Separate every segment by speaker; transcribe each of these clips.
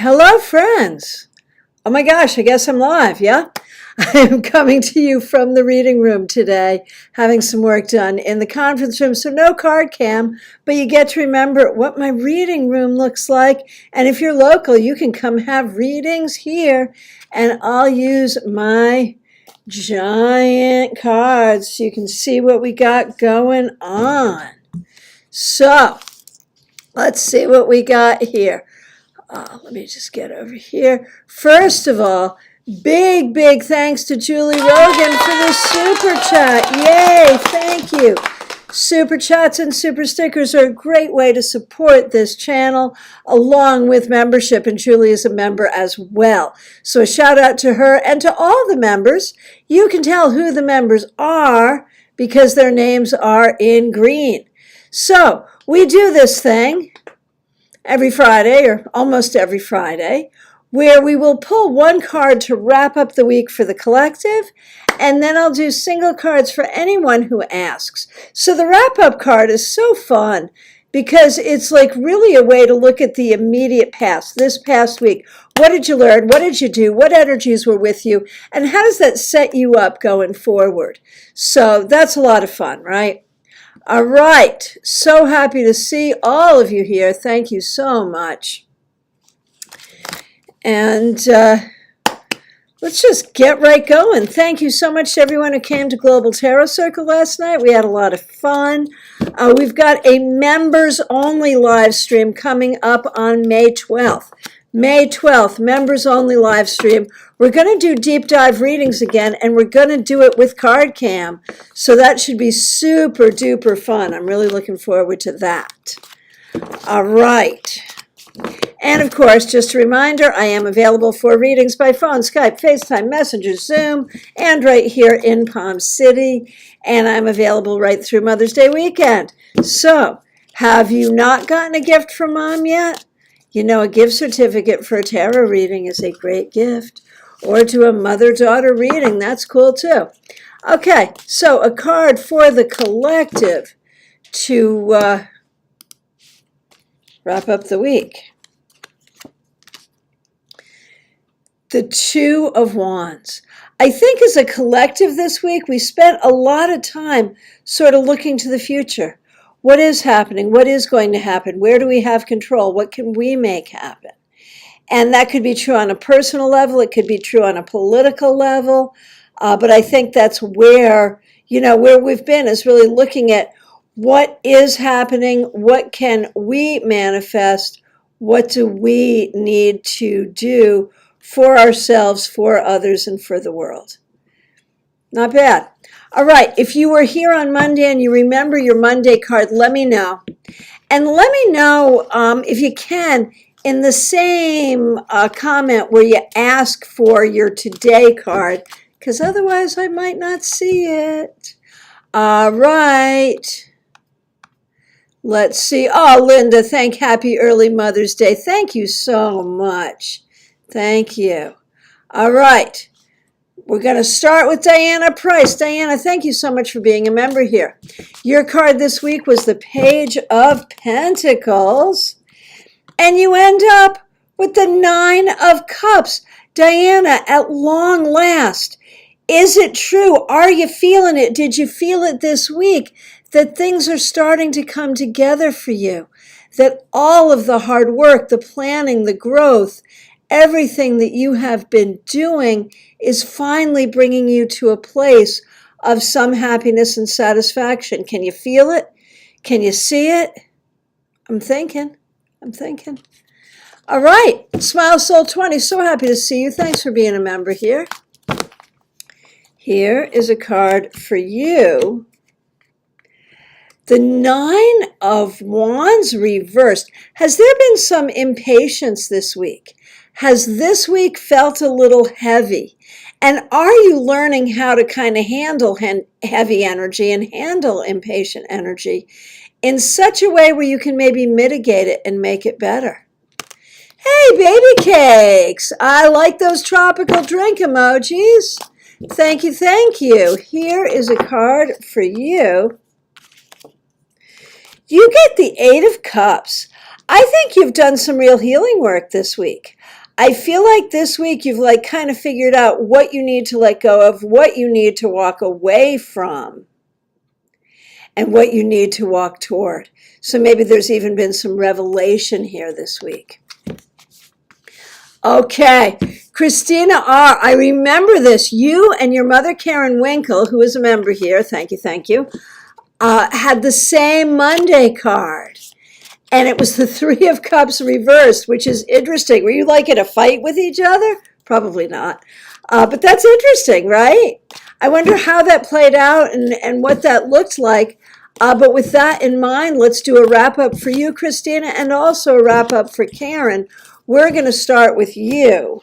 Speaker 1: Hello, friends. Oh my gosh, I guess I'm live, yeah? I am coming to you from the reading room today, having some work done in the conference room, so no card cam, but you get to remember what my reading room looks like. And if you're local, you can come have readings here, and I'll use my giant cards so you can see what we got going on. So, let's see what we got here. Let me just get over here. First of all, big thanks to Julie Rogan for the super chat. Yay, thank you. Super chats and super stickers are a great way to support this channel along with membership, and Julie is a member as well. So a shout out to her and to all the members. You can tell who the members are because their names are in green. So we do this thing every Friday, or almost every Friday, where we will pull one card to wrap up the week for the collective, and then I'll do single cards for anyone who asks. So the wrap-up card is so fun because it's like really a way to look at the immediate past, this past week. What did you learn? What did you do? What energies were with you? And how does that set you up going forward? So that's a lot of fun, right? All right, so happy to see all of you here. Thank you so much. And let's just get right going. Thank you so much to everyone who came to Global Tarot Circle last night. We had a lot of fun. We've got a members-only live stream coming up on May 12th. May 12th, members-only live stream. We're going to do deep dive readings again, and we're going to do it with card cam. So that should be super duper fun. I'm really looking forward to that. All right. And of course, just a reminder, I am available for readings by phone, Skype, FaceTime, Messenger, Zoom, and right here in Palm City. And I'm available right through Mother's Day weekend. So, have you not gotten a gift from Mom yet? You know, a gift certificate for a tarot reading is a great gift. Or to a mother-daughter reading, that's cool too. Okay, so a card for the collective to wrap up the week. The Two of Wands. I think as a collective this week, we spent a lot of time sort of looking to the future. What is happening? What is going to happen? Where do we have control? What can we make happen? And that could be true on a personal level. It could be true on a political level. But I think that's where, where we've been is really looking at what is happening, what can we manifest, what do we need to do for ourselves, for others, and for the world. Not bad. All right, if you were here on Monday and you remember your Monday card, let me know. And let me know, if you can, in the same comment where you ask for your today card, because otherwise I might not see it. All right. Let's see. Oh, Linda, happy early Mother's Day. Thank you so much. Thank you. All right. We're going to start with Diana Price. Diana, thank you so much for being a member here. Your card this week was the Page of Pentacles, and you end up with the Nine of Cups. Diana, at long last, is it true? Are you feeling it? Did you feel it this week that things are starting to come together for you? That all of the hard work, the planning, the growth, everything that you have been doing is finally bringing you to a place of some happiness and satisfaction. Can you feel it? Can you see it? I'm thinking. All right. Smile Soul 20, so happy to see you. Thanks for being a member here. Here is a card for you. The Nine of Wands reversed. Has there been some impatience this week? Has this week felt a little heavy? And are you learning how to kind of handle heavy energy and handle impatient energy in such a way where you can maybe mitigate it and make it better? Hey, baby cakes. I like those tropical drink emojis. Thank you, thank you. Here is a card for you. You get the Eight of Cups. I think you've done some real healing work this week. I feel like this week you've like kind of figured out what you need to let go of, what you need to walk away from, and what you need to walk toward. So maybe there's even been some revelation here this week. Okay, Christina R., I remember this. You and your mother, Karen Winkle, who is a member here, thank you, had the same Monday card. And it was the Three of Cups reversed, which is interesting. Were you like in a fight with each other? Probably not. But that's interesting, right? I wonder how that played out and what that looked like. But with that in mind, let's do a wrap-up for you, Christina, and also a wrap-up for Karen. We're going to start with you.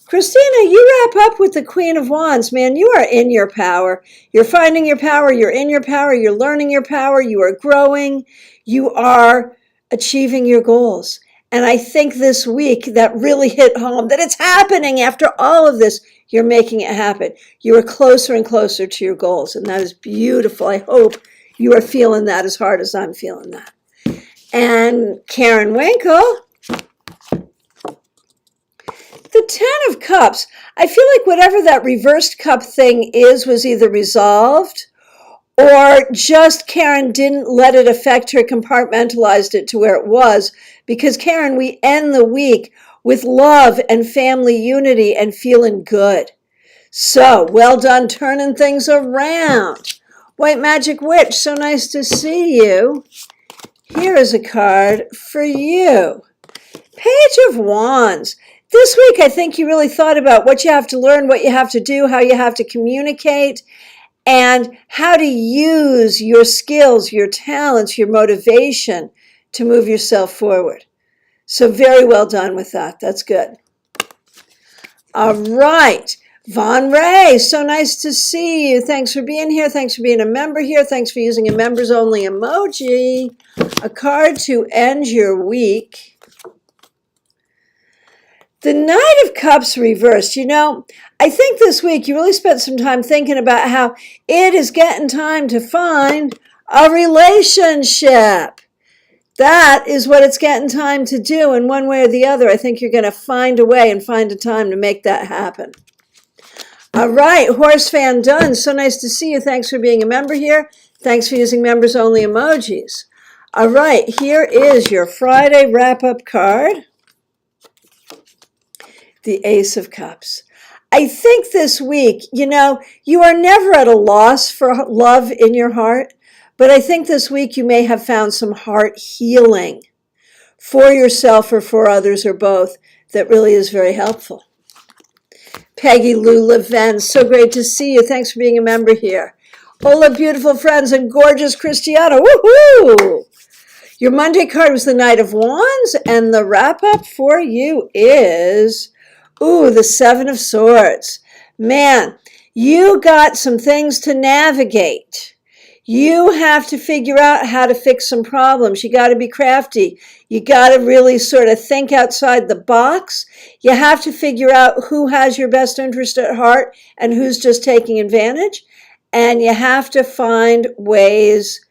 Speaker 1: Christina, you wrap up with the Queen of Wands. Man, you are in your power. You're finding your power. You're in your power. You're learning your power. You are growing. You are achieving your goals. And I think this week that really hit home that it's happening after all of this. You're making it happen. You are closer and closer to your goals. And that is beautiful. I hope you are feeling that as hard as I'm feeling that. And Karen Winkle, the Ten of Cups, I feel like whatever that reversed cup thing is was either resolved or just Karen didn't let it affect her, compartmentalized it to where it was. Because Karen, we end the week with love and family unity and feeling good. So, well done turning things around. White Magic Witch, so nice to see you. Here is a card for you. Page of Wands. This week, I think you really thought about what you have to learn, what you have to do, how you have to communicate, and how to use your skills, your talents, your motivation to move yourself forward. So very well done with that. That's good. All right. Von Ray, so nice to see you. Thanks for being here. Thanks for being a member here. Thanks for using a members only emoji. A card to end your week. The Knight of Cups reversed. You know, I think this week you really spent some time thinking about how it is getting time to find a relationship. That is what it's getting time to do in one way or the other. I think you're going to find a way and find a time to make that happen. All right, Horse Fan Dunn, so nice to see you. Thanks for being a member here. Thanks for using members only emojis. All right, here is your Friday wrap-up card. The Ace of Cups. I think this week, you know, you are never at a loss for love in your heart, but I think this week you may have found some heart healing for yourself or for others or both that really is very helpful. Peggy Lou Leven, so great to see you. Thanks for being a member here. Hola, beautiful friends, and gorgeous Cristiano. Woohoo! Your Monday card was the Knight of Wands, and the wrap-up for you is... ooh, the Seven of Swords. Man, you got some things to navigate. You have to figure out how to fix some problems. You got to be crafty. You got to really sort of think outside the box. You have to figure out who has your best interest at heart and who's just taking advantage. And you have to find ways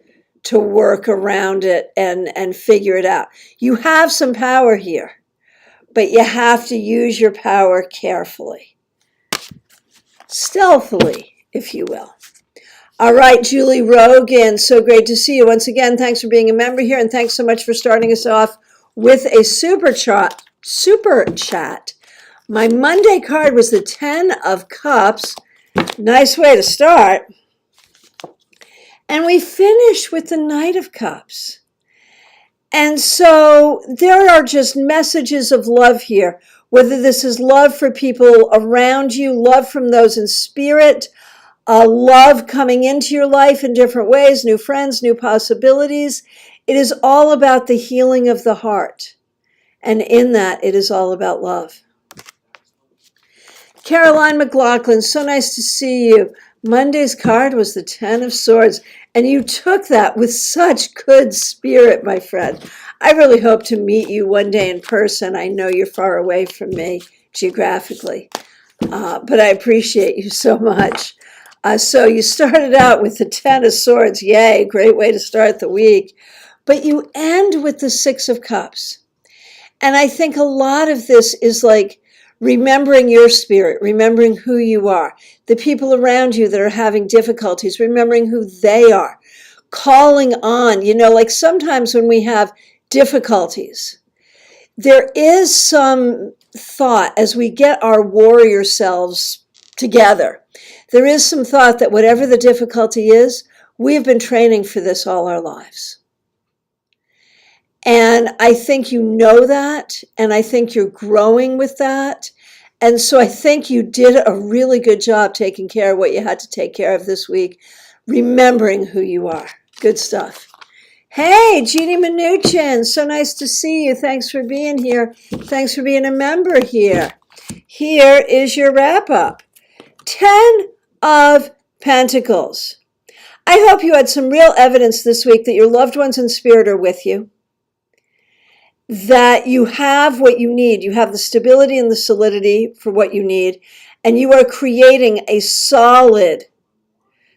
Speaker 1: to work around it and figure it out. You have some power here, but you have to use your power carefully, stealthily, if you will. All right, Julie Rogan, so great to see you. Once again, thanks for being a member here, and thanks so much for starting us off with a super chat. My Monday card was the Ten of Cups. Nice way to start. And we finish with the Knight of Cups. And so there are just messages of love here, whether this is love for people around you, love from those in spirit, love coming into your life in different ways, new friends, new possibilities. It is all about the healing of the heart. And in that, it is all about love. Caroline McLaughlin, so nice to see you. Monday's card was the Ten of Swords, and you took that with such good spirit, my friend. I really hope to meet you one day in person. I know you're far away from me geographically, but I appreciate you so much. So you started out with the Ten of Swords. Yay, great way to start the week. But you end with the Six of Cups. And I think a lot of this is like remembering your spirit, remembering who you are, the people around you that are having difficulties, remembering who they are, calling on, like sometimes when we have difficulties, there is some thought as we get our warrior selves together. There is some thought that whatever the difficulty is, we have been training for this all our lives. And I think you know that, and I think you're growing with that. And so I think you did a really good job taking care of what you had to take care of this week, remembering who you are. Good stuff. Hey, Jeannie Mnuchin, so nice to see you. Thanks for being here. Thanks for being a member here. Here is your wrap-up. 10 of Pentacles. I hope you had some real evidence this week that your loved ones in spirit are with you, that you have what you need. You have the stability and the solidity for what you need, and you are creating a solid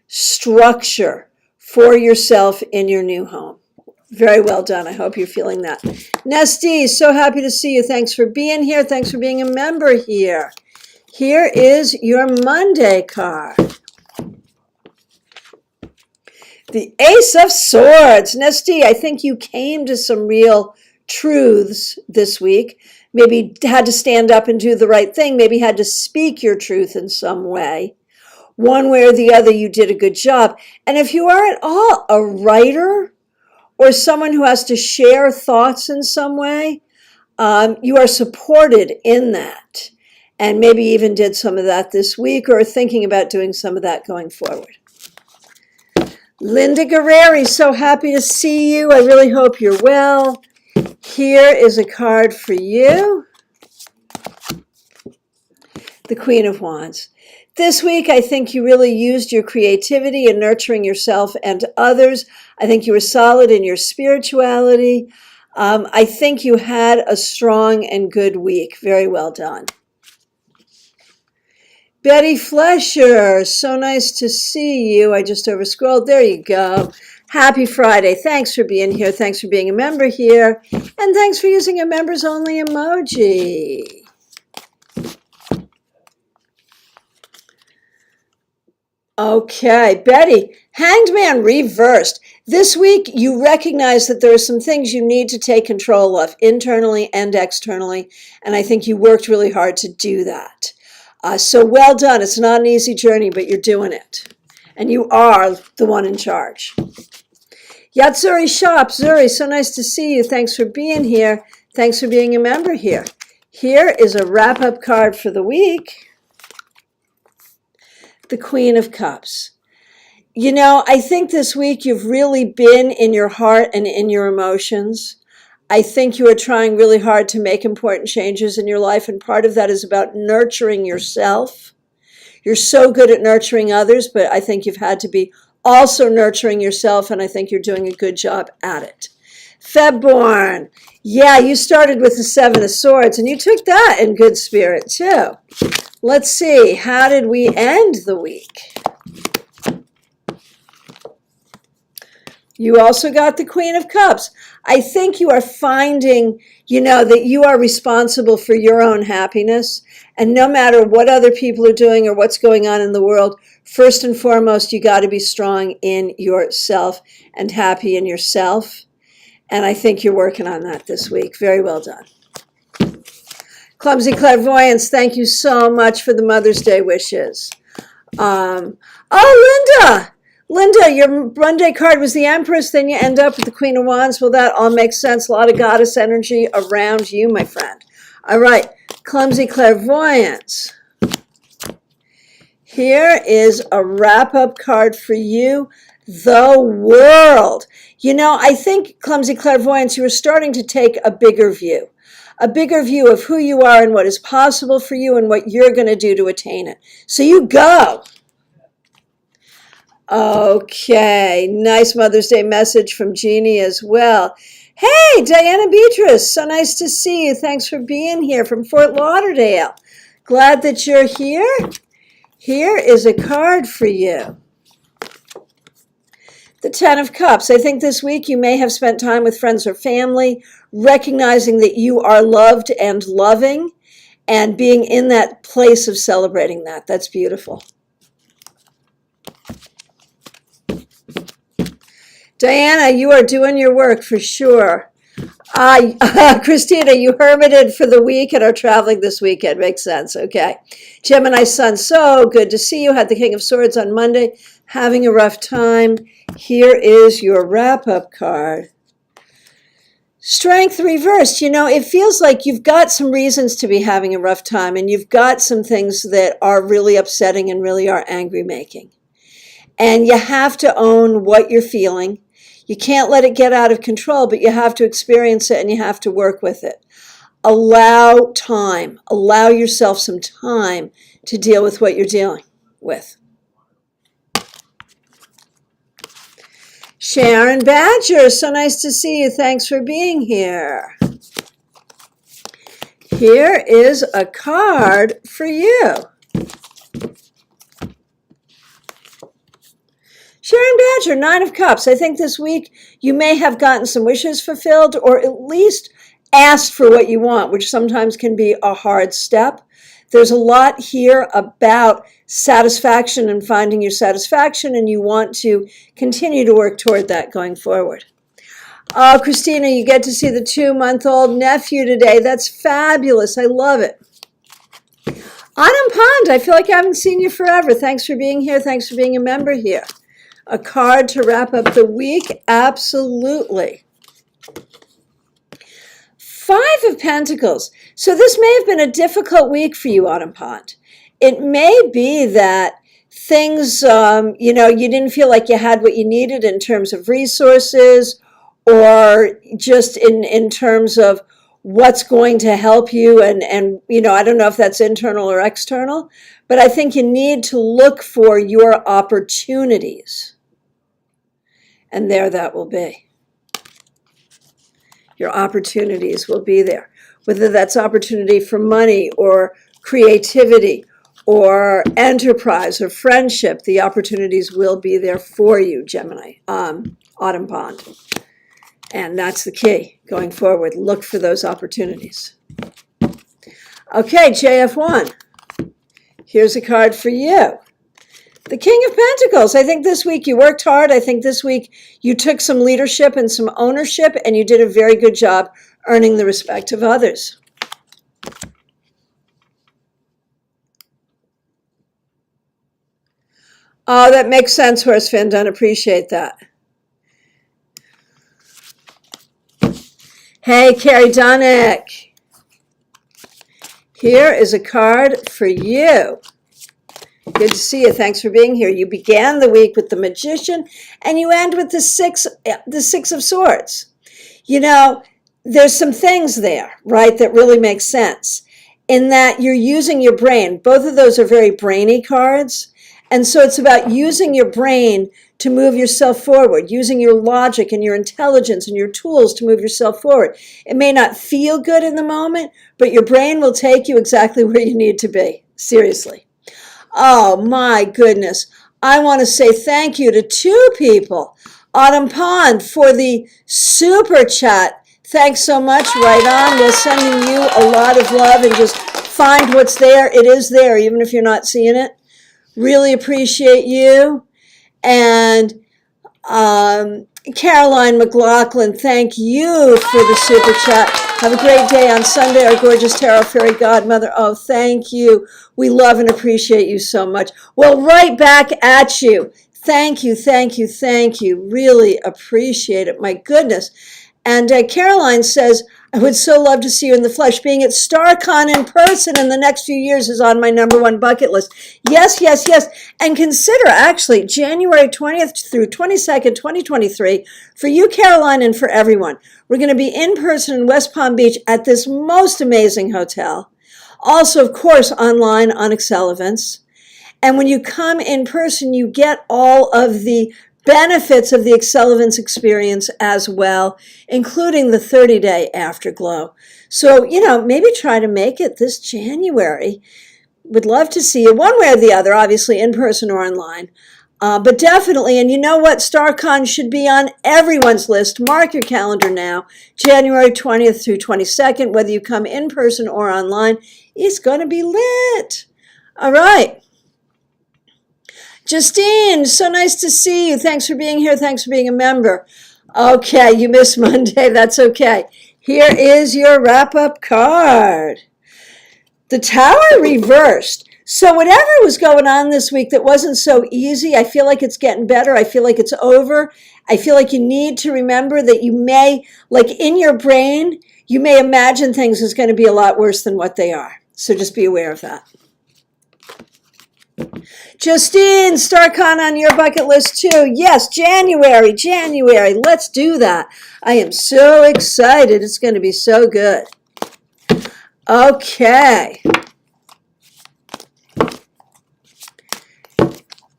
Speaker 1: structure for yourself in your new home. Very well done. I hope you're feeling that. Nesty, so happy to see you. Thanks for being here. Thanks for being a member here. Here is your Monday card. The Ace of Swords. Nesty, I think you came to some real truths this week. Maybe had to stand up and do the right thing. Maybe had to speak your truth in some way. One way or the other, you did a good job. And if you are at all a writer or someone who has to share thoughts in some way, you are supported in that. And maybe even did some of that this week or are thinking about doing some of that going forward. Linda Guerreri, so happy to see you. I really hope you're well. Here is a card for you. The Queen of Wands. This week, I think you really used your creativity in nurturing yourself and others. I think you were solid in your spirituality. I think you had a strong and good week. Very well done. Betty Flesher, so nice to see you. I just overscrolled. There you go. Happy Friday. Thanks for being here. Thanks for being a member here. And thanks for using a members only emoji. Okay, Betty, Hanged Man reversed. This week, you recognize that there are some things you need to take control of internally and externally, and I think you worked really hard to do that. So well done. It's not an easy journey, but you're doing it. And you are the one in charge. Yatsuri Shop, Zuri, so nice to see you. Thanks for being here. Thanks for being a member here. Here is a wrap-up card for the week. The Queen of Cups. I think this week you've really been in your heart and in your emotions. I think you are trying really hard to make important changes in your life, and part of that is about nurturing yourself. You're so good at nurturing others, but I think you've had to be also nurturing yourself, and I think you're doing a good job at it. Febborn. Yeah, you started with the Seven of Swords, and you took that in good spirit, too. Let's see, how did we end the week? You also got the Queen of Cups. I think you are finding, that you are responsible for your own happiness. And no matter what other people are doing or what's going on in the world, first and foremost, you got to be strong in yourself and happy in yourself. And I think you're working on that this week. Very well done. Clumsy Clairvoyance, thank you so much for the Mother's Day wishes. Linda! Linda, your Monday card was the Empress, then you end up with the Queen of Wands. Well, that all makes sense. A lot of goddess energy around you, my friend. All right, Clumsy Clairvoyance. Here is a wrap-up card for you, the World. I think, Clumsy Clairvoyance, you were starting to take a bigger view of who you are and what is possible for you and what you're going to do to attain it. So you go. Okay, nice Mother's Day message from Jeannie as well. Hey, Diana Beatrice, so nice to see you. Thanks for being here from Fort Lauderdale. Glad that you're here. Here is a card for you. The Ten of Cups. I think this week you may have spent time with friends or family, recognizing that you are loved and loving and being in that place of celebrating that. That's beautiful. Diana, you are doing your work for sure. Christina, you hermited for the week and are traveling this weekend. Makes sense. Okay. Gemini Sun, so good to see you. Had the King of Swords on Monday. Having a rough time. Here is your wrap-up card. Strength reversed. You know, it feels like you've got some reasons to be having a rough time, and you've got some things that are really upsetting and really are angry making. And you have to own what you're feeling. You can't let it get out of control, but you have to experience it and you have to work with it. Allow time. Allow yourself some time to deal with what you're dealing with. Sharon Badger, so nice to see you. Thanks for being here. Here is a card for you. Sharon Badger, 9 of Cups. I think this week you may have gotten some wishes fulfilled or at least asked for what you want, which sometimes can be a hard step. There's a lot here about satisfaction and finding your satisfaction, and you want to continue to work toward that going forward. Oh, Christina, you get to see the 2-month-old nephew today. That's fabulous. I love it. Autumn Pond, I feel like I haven't seen you forever. Thanks for being here. Thanks for being a member here. A card to wrap up the week? Absolutely. 5 of Pentacles. So this may have been a difficult week for you, Autumn Pond. It may be that things, you didn't feel like you had what you needed in terms of resources or just in terms of what's going to help you. And I don't know if that's internal or external, but I think you need to look for your opportunities. And there that will be. Your opportunities will be there. Whether that's opportunity for money or creativity or enterprise or friendship, the opportunities will be there for you, Gemini, Autumn Pond. And that's the key going forward. Look for those opportunities. Okay, JF1. Here's a card for you. The King of Pentacles. I think this week you worked hard. I think this week you took some leadership and some ownership, and you did a very good job earning the respect of others. Oh, that makes sense, Horace Van Dunn. Appreciate that. Hey, Carrie Donick. Here is a card for you. Good to see you. Thanks for being here. You began the week with the Magician, and you end with the Six of Swords. There's some things there, right, that really make sense in that you're using your brain. Both of those are very brainy cards, and so it's about using your brain to move yourself forward, using your logic and your intelligence and your tools to move yourself forward. It may not feel good in the moment, but your brain will take you exactly where you need to be. Seriously. Oh, my goodness. I want to say thank you to 2 people. Autumn Pond for the super chat. Thanks so much. Right on. We're sending you a lot of love, and just find what's there. It is there, even if you're not seeing it. Really appreciate you. And Caroline McLaughlin, thank you for the super chat. Have a great day on Sunday, our gorgeous tarot fairy godmother. Oh, thank you. We love and appreciate you so much. Well, right back at you. Thank you, thank you, thank you. Really appreciate it. My goodness. And Caroline says, I would so love to see you in the flesh. Being at StarCon in person in the next few years is on my #1 bucket list. Yes, yes, yes. And consider, actually, January 20th through 22nd, 2023, for you, Caroline, and for everyone. We're going to be in person in West Palm Beach at this most amazing hotel. Also, of course, online on Excel events. And when you come in person, you get all of the benefits of the Excel events experience as well, including the 30-day afterglow. So, maybe try to make it this January. Would love to see you one way or the other, obviously in person or online. But definitely, and you know what? StarCon should be on everyone's list. Mark your calendar now. January 20th through 22nd, whether you come in person or online, it's going to be lit. All right. Justine, so nice to see you. Thanks for being here. Thanks for being a member. Okay, you missed Monday. That's okay. Here is your wrap-up card. The Tower reversed. So whatever was going on this week that wasn't so easy, I feel like it's getting better. I feel like it's over. I feel like you need to remember that you may, like in your brain, you may imagine things as going to be a lot worse than what they are. So just be aware of that. Justine, StarCon on your bucket list too. Yes, January. Let's do that. I am so excited. It's going to be so good. Okay.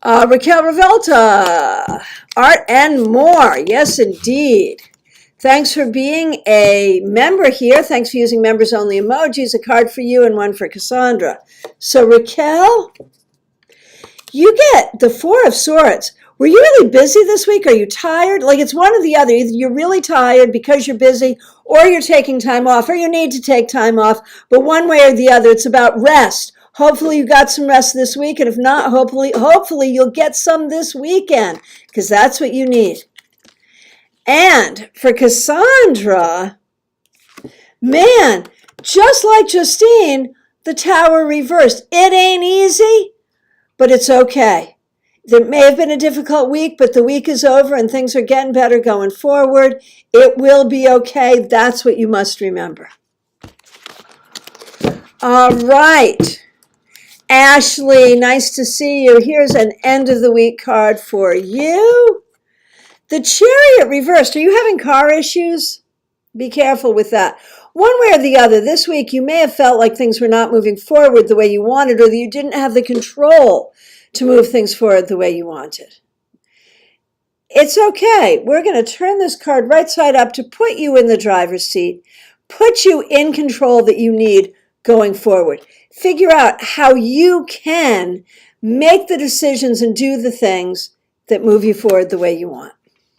Speaker 1: Raquel Revolta, Art and More. Yes, indeed. Thanks for being a member here. Thanks for using members only emojis. A card for you and one for Cassandra. So Raquel, you get the Four of Swords. Were you really busy this week? Are you tired? Like it's one or the other. Either you're really tired because you're busy or you're taking time off or you need to take time off. But one way or the other, it's about rest. Hopefully you got some rest this week. And if not, hopefully you'll get some this weekend because that's what you need. And for Cassandra, man, just like Justine, the Tower reversed. It ain't easy, but it's okay. There may have been a difficult week, but the week is over and things are getting better going forward. It will be okay. That's what you must remember. All right. Ashley, nice to see you. Here's an end of the week card for you. The Chariot reversed. Are you having car issues? Be careful with that. One way or the other, this week you may have felt like things were not moving forward the way you wanted or that you didn't have the control to move things forward the way you wanted. It's okay. We're going to turn this card right side up to put you in the driver's seat, put you in control that you need going forward. Figure out how you can make the decisions and do the things that move you forward the way you want.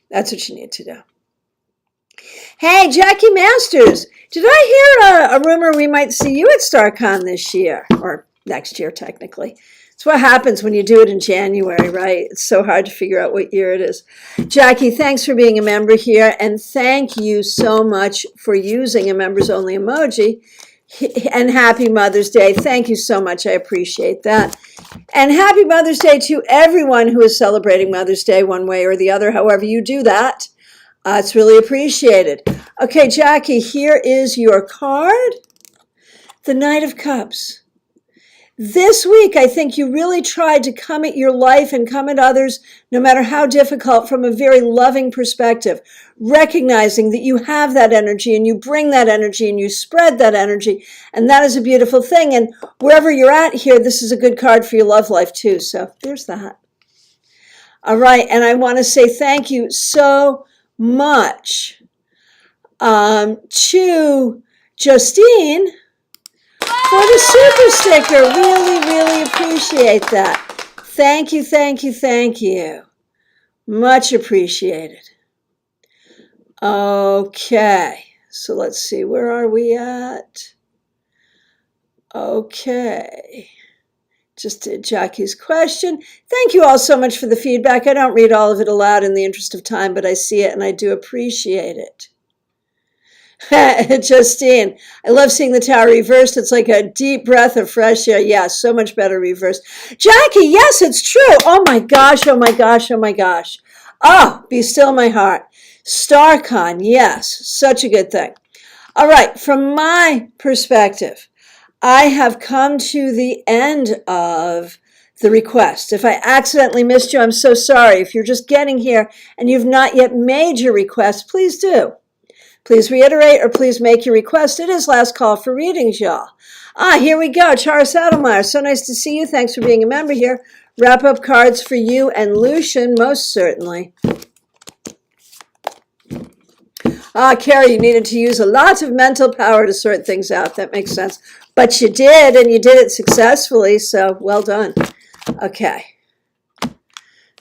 Speaker 1: That's what you need to do. Hey, Jackie Masters, did I hear a rumor we might see you at StarCon this year, or next year technically? It's what happens when you do it in January, right? It's so hard to figure out what year it is. Jackie, thanks for being a member here, and thank you so much for using a members only emoji. And happy Mother's Day. Thank you so much. I appreciate that. And happy Mother's Day to everyone who is celebrating Mother's Day one way or the other, however you do that. It's really appreciated. Okay, Jackie, here is your card. The Knight of Cups. This week, I think you really tried to come at your life and come at others, no matter how difficult, from a very loving perspective, recognizing that you have that energy and you bring that energy and you spread that energy, and that is a beautiful thing. And wherever you're at here, this is a good card for your love life too. So there's that. All right, and I want to say thank you so much to Justine for the super sticker. Really, really appreciate that. Thank you, thank you, thank you. Much appreciated. Okay, so let's see, where are we at? Okay, just did Jackie's question. Thank you all so much for the feedback. I don't read all of it aloud in the interest of time, but I see it and I do appreciate it. Justine, I love seeing the Tower reversed. It's like a deep breath of fresh air. Yeah, so much better reversed. Jackie, yes, it's true. Oh my gosh, oh my gosh, oh my gosh. Oh, be still my heart. StarCon, yes, such a good thing. All right, from my perspective, I have come to the end of the request. If I accidentally missed you, I'm so sorry. If you're just getting here and you've not yet made your request, please do. Please reiterate or please make your request. It is last call for readings, y'all. Here we go. Chara Saddlemeyer, so nice to see you. Thanks for being a member here. Wrap up cards for you and Lucian, most certainly. Carrie, you needed to use a lot of mental power to sort things out. That makes sense. But you did, and you did it successfully, so well done. Okay.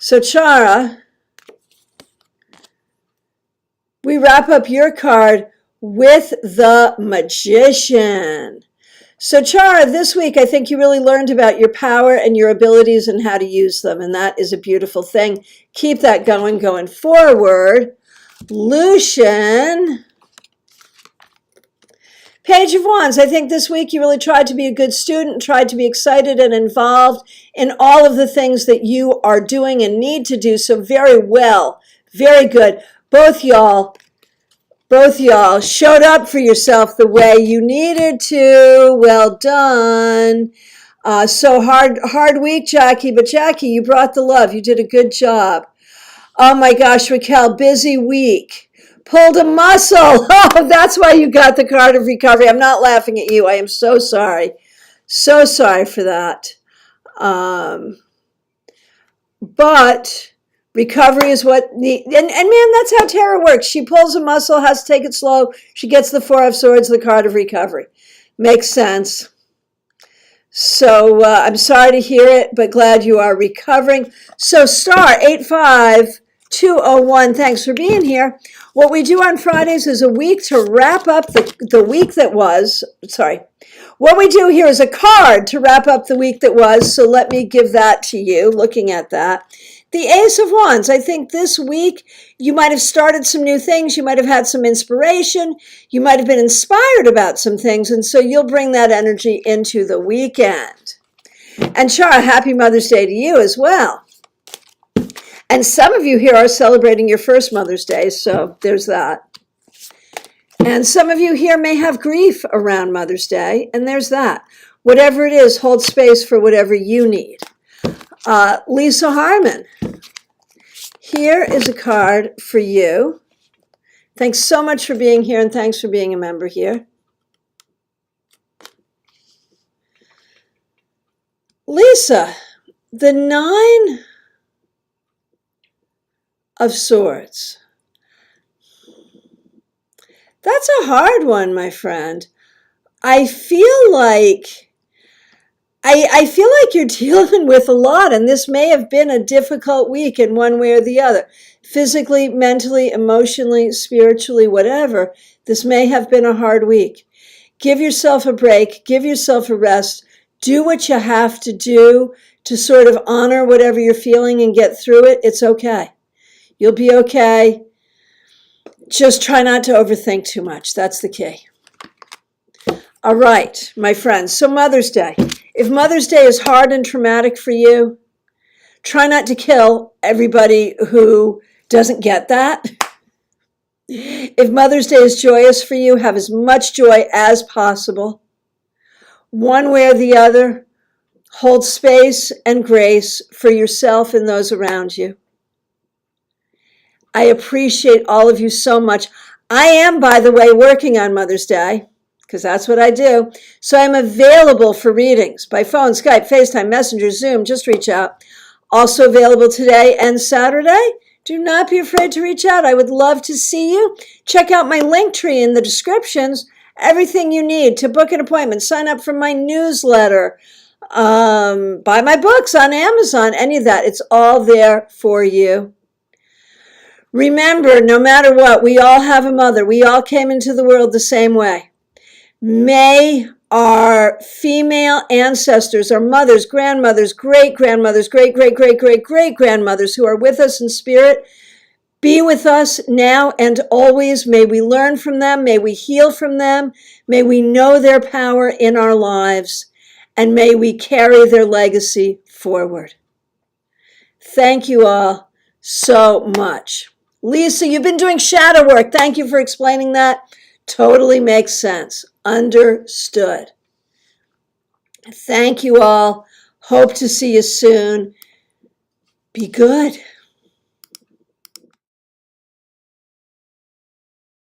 Speaker 1: So Chara, we wrap up your card with the Magician. So Chara, this week I think you really learned about your power and your abilities and how to use them, and that is a beautiful thing. Keep that going forward. Lucian, Page of Wands. I think this week you really tried to be a good student, tried to be excited and involved in all of the things that you are doing and need to do. So very well, very good. Both y'all showed up for yourself the way you needed to. Well done. So hard week, Jackie, but Jackie, you brought the love. You did a good job. Oh my gosh, Raquel, busy week. Pulled a muscle. Oh, that's why you got the card of recovery. I'm not laughing at you. I am so sorry. So sorry for that. But recovery is what and man, that's how tarot works. She pulls a muscle, has to take it slow. She gets the Four of Swords, the card of recovery. Makes sense. So I'm sorry to hear it, but glad you are recovering. So star 85201, thanks for being here. What we do on Fridays is a week to wrap up the week that was. Sorry. What we do here is a card to wrap up the week that was. So let me give that to you, looking at that. The Ace of Wands. I think this week you might have started some new things. You might have had some inspiration. You might have been inspired about some things. And so you'll bring that energy into the weekend. And Chara, happy Mother's Day to you as well. And some of you here are celebrating your first Mother's Day. So there's that. And some of you here may have grief around Mother's Day. And there's that. Whatever it is, hold space for whatever you need. Lisa Harmon, here is a card for you. Thanks so much for being here, and thanks for being a member here. Lisa, the Nine of Swords. That's a hard one, my friend. I feel like you're dealing with a lot, and this may have been a difficult week in one way or the other. Physically, mentally, emotionally, spiritually, whatever. This may have been a hard week. Give yourself a break. Give yourself a rest. Do what you have to do to sort of honor whatever you're feeling and get through it. It's okay. You'll be okay. Just try not to overthink too much. That's the key. All right, my friends. So Mother's Day. If Mother's Day is hard and traumatic for you, try not to kill everybody who doesn't get that. If Mother's Day is joyous for you, have as much joy as possible. One way or the other, hold space and grace for yourself and those around you. I appreciate all of you so much. I am, by the way, working on Mother's Day, because that's what I do. So I'm available for readings by phone, Skype, FaceTime, Messenger, Zoom. Just reach out. Also available today and Saturday. Do not be afraid to reach out. I would love to see you. Check out my link tree in the descriptions. Everything you need to book an appointment. Sign up for my newsletter. Buy my books on Amazon. Any of that. It's all there for you. Remember, no matter what, we all have a mother. We all came into the world the same way. May our female ancestors, our mothers, grandmothers, great-grandmothers, great-great-great-great-great-grandmothers who are with us in spirit, be with us now and always. May we learn from them. May we heal from them. May we know their power in our lives. And may we carry their legacy forward. Thank you all so much. Lisa, you've been doing shadow work. Thank you for explaining that. Totally makes sense. Understood. Thank you all. Hope to see you soon. Be good.